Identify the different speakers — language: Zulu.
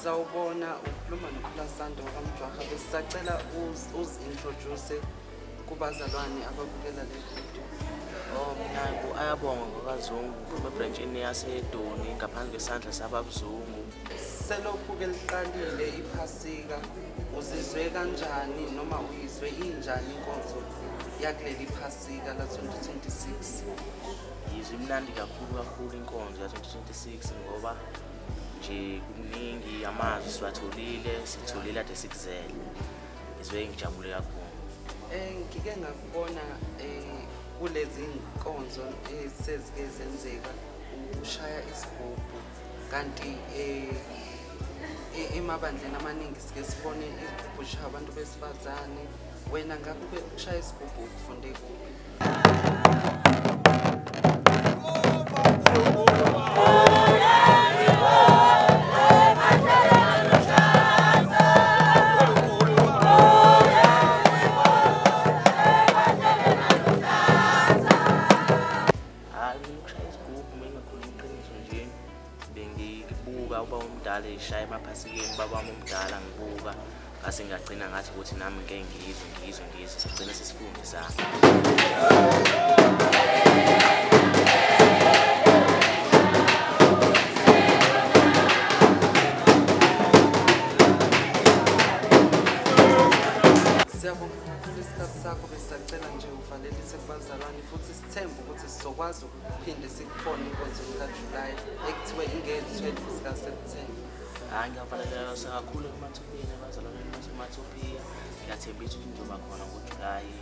Speaker 1: Sawubona, ukhuluma noPlasando kaMjwaha. Besisacela uzi-introduce kubazalwane ababukela le video.
Speaker 2: Mina ayabonga ngokaZungu ngiphuma ebranchini yaseDoni ngaphandle kwesandla sababuZungu.
Speaker 1: Selokhu-ke liqalile iphasika, uzizwe kanjani noma uyizwe injani inkonzo yakuleli phasika la 2026?
Speaker 2: Yizwe imnandi kakhulu inkonzo ya 2026 ngoba nje kuningi amazwi sitholile ade sikuzele. Izwe ngijabule kakhulu.
Speaker 1: Ngike ngakubona kulezi nkonzo esezike zenzeka ushaya isigubhu, kanti emabandleni amaningi sike sibone isigubhu shaya abantu besifazane. Wena ngabe ukushaya isigubhu ukufunde kuphi?
Speaker 2: Bengibuka uba umdala eshaya emaphasikeni, baba wami umdala ngibuka, ngase ngagcina ngathi ukuthi nami ngeke ngizwe sigcina sesifundisana.
Speaker 1: Siyabonga kakhulu isikhathi sakho. Besisacela nje uvalelise kubazalwane futhi sithemba ukuthi sizokwazi ukuphinde sikubone inkonzo kaJulayi ekuthiwe inge-12 zikaSepthemba.
Speaker 2: Ngiyavaleleka kakhulu emathupeni abazalwane baseMathupia. Ngiyathemba ukuthi ngizoba khona ngoJulayi.